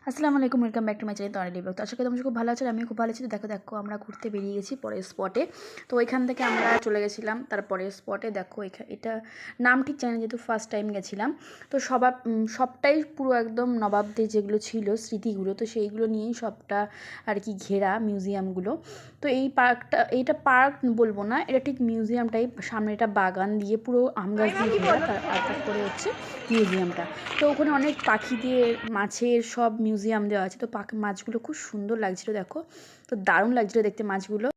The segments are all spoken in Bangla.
আসসালামু আলাইকুম, welcome back to my channel Toni blog. তো আশা করি তোমরা খুব ভালো আছো, আমিও খুব ভালো আছি। তো দেখো দেখো আমরা ঘুরতে বেরিয়ে গেছি পরের স্পটে। তো ওইখান থেকে আমরা চলে গেছিলাম তারপরে স্পটে। দেখো এটা নাম ঠিক জানি, যেহেতু ফার্স্ট টাইম গেছিলাম। তো সবটাই পুরো একদম নবাবদের যেগুলো ছিল স্মৃতিগুলো, তো সেইগুলো নিয়েই সবটা আর কি ঘেরা মিউজিয়ামগুলো। তো এইটা পার্ক বলবো না, এটা ঠিক মিউজিয়াম টাইপ। সামনে এটা বাগান দিয়ে পুরো আম গাছ দিয়ে ঘেরা, তারপরে হচ্ছে মিউজিয়ামটা। তো ওখানে অনেক পাখি দিয়ে মাছের সব মিউজিয়াম দেওয়া আছে। তো মাছগুলো খুব সুন্দর লাগছিল, দেখো তো দারুণ লাগছিল দেখতে মাছগুলো।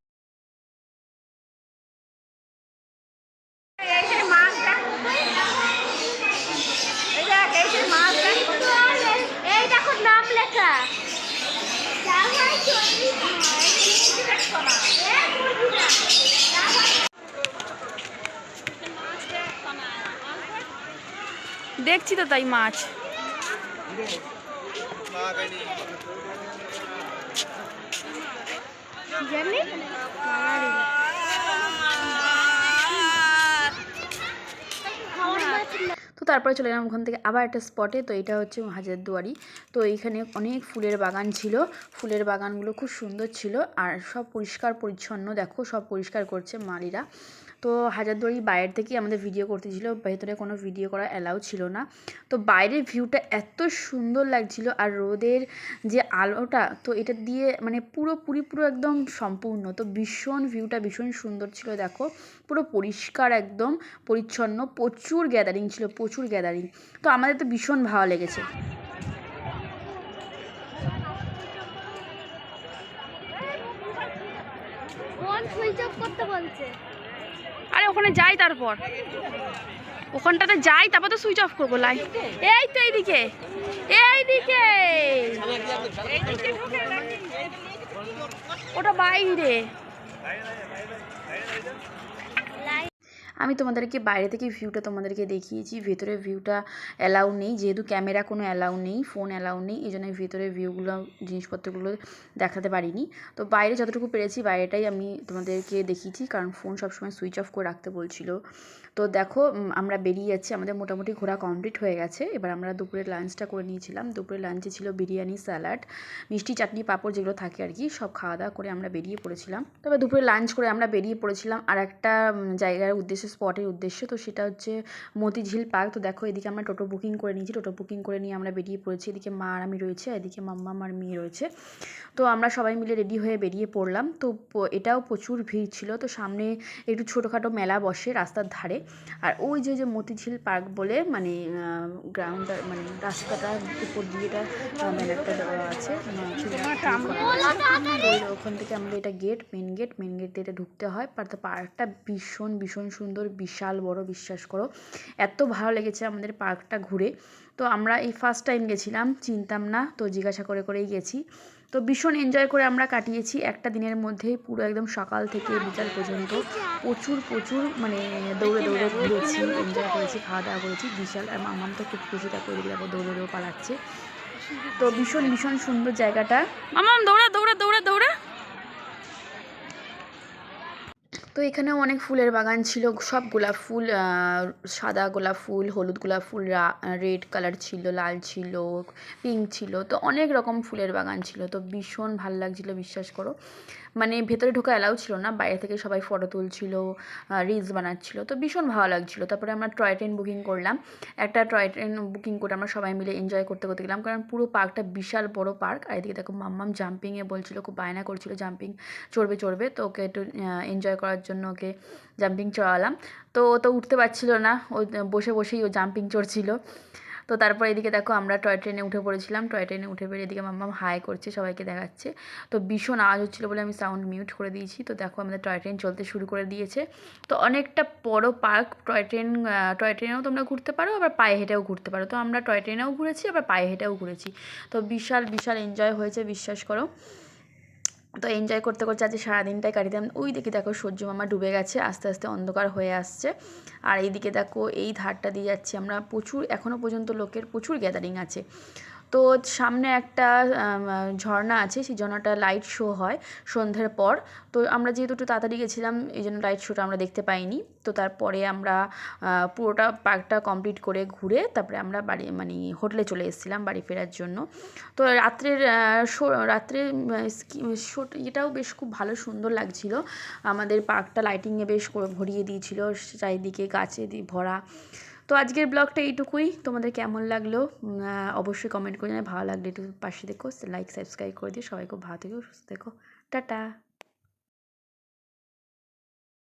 দেখছি তো তাই মাছ। তো তারপরে চলে গেলাম ওখান থেকে আবার একটা স্পটে। তো এটা হচ্ছে হাজারদুয়ারি। তো এইখানে অনেক ফুলের বাগান ছিল, ফুলের বাগানগুলো খুব সুন্দর ছিল আর সব পরিষ্কার পরিচ্ছন্ন। দেখো সব পরিষ্কার করছে মালিরা। তো হাজারদুয়ারি বাইরের থেকেই আমাদের ভিডিও করতে ছিল, ভেতরে কোনো ভিডিও করা অ্যালাউ ছিল না। তো বাইরের ভিউটা এত সুন্দর লাগছিল আর রোদের যে আলোটা, তো এটা দিয়ে মানে পুরো একদম সম্পূর্ণ। তো ভীষণ ভিউটা ভীষণ সুন্দর ছিল। দেখো পুরো পরিষ্কার একদম পরিচ্ছন্ন, প্রচুর গ্যাদারিং ছিল, প্রচুর গ্যাদারিং। তো আমাদের তো ভীষণ ভালো লেগেছে। আরে ওখানে যাই, তারপর ওখানটাতে যাই, তারপর তো সুইচ অফ করবো লাইট। এই তো এইদিকে, এইদিকে ওটা বাইরে। আমি তোমাদেরকে বাইরে থেকে ভিউটা তোমাদেরকে দেখিয়েছি, ভেতরের ভিউটা অ্যালাউ নেই, যেহেতু ক্যামেরা কোনো অ্যালাউ নেই, ফোন অ্যালাউ নেই, এই জন্য ভেতরের ভিউগুলো জিনিসপত্রগুলো দেখাতে পারিনি। তো বাইরে যতটুকু পেরেছি বাইরেটাই আমি তোমাদেরকে দেখিয়েছি, কারণ ফোন সবসময় সুইচ অফ করে রাখতে বলছিল। তো দেখো আমরা বেরিয়ে যাচ্ছি, আমাদের মোটামুটি ঘোরা কমপ্লিট হয়ে গেছে। এবার আমরা দুপুরের লাঞ্চটা করে নিয়েছিলাম। দুপুরের লাঞ্চে ছিল বিরিয়ানি, স্যালাড, মিষ্টি, চাটনি, পাঁপড় যেগুলো থাকে আর কি, সব খাওয়া দাওয়া করে আমরা বেরিয়ে পড়েছিলাম। তবে দুপুরে লাঞ্চ করে আমরা বেরিয়ে পড়েছিলাম আর একটা জায়গার উদ্দেশ্যে, স্পটের উদ্দেশ্যে। তো সেটা হচ্ছে মতিঝিল পার্ক। তো দেখো এদিকে আমরা টোটো বুকিং করে নিয়েছি, টোটো বুকিং করে নিয়ে আমরা বেরিয়ে পড়েছি। এদিকে মা আর আমি রয়েছে, এদিকে মাম্মা আর মেয়ে রয়েছে। তো আমরা সবাই মিলে রেডি হয়ে বেরিয়ে পড়লাম। তো এটাও প্রচুর ভিড় ছিল। তো সামনে একটু ছোটোখাটো মেলা বসে রাস্তার ধারে। আর ওই যে মতিঝিল পার্ক বলে মানে গ্রাউন্ড, মানে রাস্তাটার উপর দিয়ে এটা ব্যানারটা দেওয়া আছে। ওখান থেকে আমরা এটা মেন গেট দিয়ে এটা ঢুকতে হয়। পার্কটা ভীষণ ভীষণ সুন্দর, বিশাল বড়, বিশ্বাস করো এত ভালো লেগেছে আমাদের পার্কটা ঘুরে। তো আমরা এই ফার্স্ট টাইম গেছিলাম, চিনতাম না, তো জিজ্ঞাসা করেই গেছি। তো ভীষণ এনজয় করে আমরা কাটিয়েছি একটা দিনের মধ্যেই, পুরো একদম সকাল থেকে বিকাল পর্যন্ত প্রচুর মানে দৌড়ে ঘুরেছি, এনজয় করেছি, খাওয়া দাওয়া করেছি। বিশাল মামাম তো খুব খুশি, তারপর এদিকে তারপর দৌড়ে পালাচ্ছে। তো ভীষণ সুন্দর জায়গাটা। মামাম দৌড়া। তো এখানেও অনেক ফুলের বাগান ছিল, সব গোলাপ ফুল, সাদা গোলাপ ফুল, হলুদ গোলাপ ফুল, রেড কালার ছিল, লাল ছিল, পিঙ্ক ছিল। তো অনেক রকম ফুলের বাগান ছিল। তো ভীষণ ভালো লাগছিলো, বিশ্বাস করো মানে ভেতরে ঢোকা অ্যালাউ ছিল না, বাইরে থেকে সবাই ফটো তুলছিল, রিলস বানাচ্ছিল। তো ভীষণ ভালো লাগছিলো। তারপরে আমরা টয় ট্রেন বুকিং করলাম, একটা টয় ট্রেন বুকিং করে আমরা সবাই মিলে এনজয় করতে গেলাম, কারণ পুরো পার্কটা বিশাল বড় পার্ক। আর এদিকে দেখো মাম্মাম জাম্পিংয়ে বলছিল, খুব বায়না করছিল জাম্পিং চড়বে। তো ওকে একটু এনজয় করার জন্য ওকে জাম্পিং চড়ালাম। তো ও তো উঠতে পারছিল না, ও বসেই ও জাম্পিং চড়ছিল। তো তারপর এদিকে দেখো আমরা টয় ট্রেনে উঠে পড়েছিলাম। টয় ট্রেনে উঠে পড়ে এদিকে মাম্মাম হাই করছে, সবাইকে দেখাচ্ছে। তো ভীষণ আওয়াজ হচ্ছিলো বলে আমি সাউন্ড মিউট করে দিয়েছি। তো দেখো আমাদের টয় ট্রেন চলতে শুরু করে দিয়েছে। তো অনেকটা বড় পার্ক, টয় ট্রেনেও তোমরা ঘুরতে পারো, আবার পায়ে হেঁটেও ঘুরতে পারো। তো আমরা টয় ট্রেনেও ঘুরেছি, আবার পায়ে হেঁটেও ঘুরেছি। তো বিশাল এনজয় হয়েছে, বিশ্বাস করো। তো এনজয় করতে আজকে সারাদিনটাই কাটিতাম। ওই দিকে দেখো সূর্য মামা ডুবে গেছে, আস্তে আস্তে অন্ধকার হয়ে আসছে। আর এইদিকে দেখো এই ধারটা দিয়ে যাচ্ছি আমরা, এখনও পর্যন্ত লোকের প্রচুর গ্যাদারিং আছে। তো সামনে একটা ঝর্ণা আছে, সেই ঝর্ণাটা লাইট শো হয় সন্ধ্যের পর। তো আমরা যেহেতু একটু তাড়াতাড়ি গেছিলাম এই জন্য লাইট শোটা আমরা দেখতে পাইনি। তো তারপরে আমরা পুরোটা পার্কটা কমপ্লিট করে ঘুরে তারপরে আমরা বাড়ি মানে হোটেলে চলে এসেছিলাম বাড়ি ফেরার জন্য। তো রাত্রের শো রাত্রে শো এটাও বেশ খুব ভালো সুন্দর লাগছিল। আমাদের পার্কটা লাইটিংয়ে বেশ ভরিয়ে দিয়েছিল, চারিদিকে গাছে ভরা। তো আজকের ব্লগটা এইটুকুই। তোমাদের কেমন লাগলো অবশ্যই কমেন্ট করে জানাবে। ভালো লাগলে একটু পাশে দেখো, লাইক সাবস্ক্রাইব করে দিও। সবাই খুব ভালো থেকো, সুস্থ থেকো, টাটা।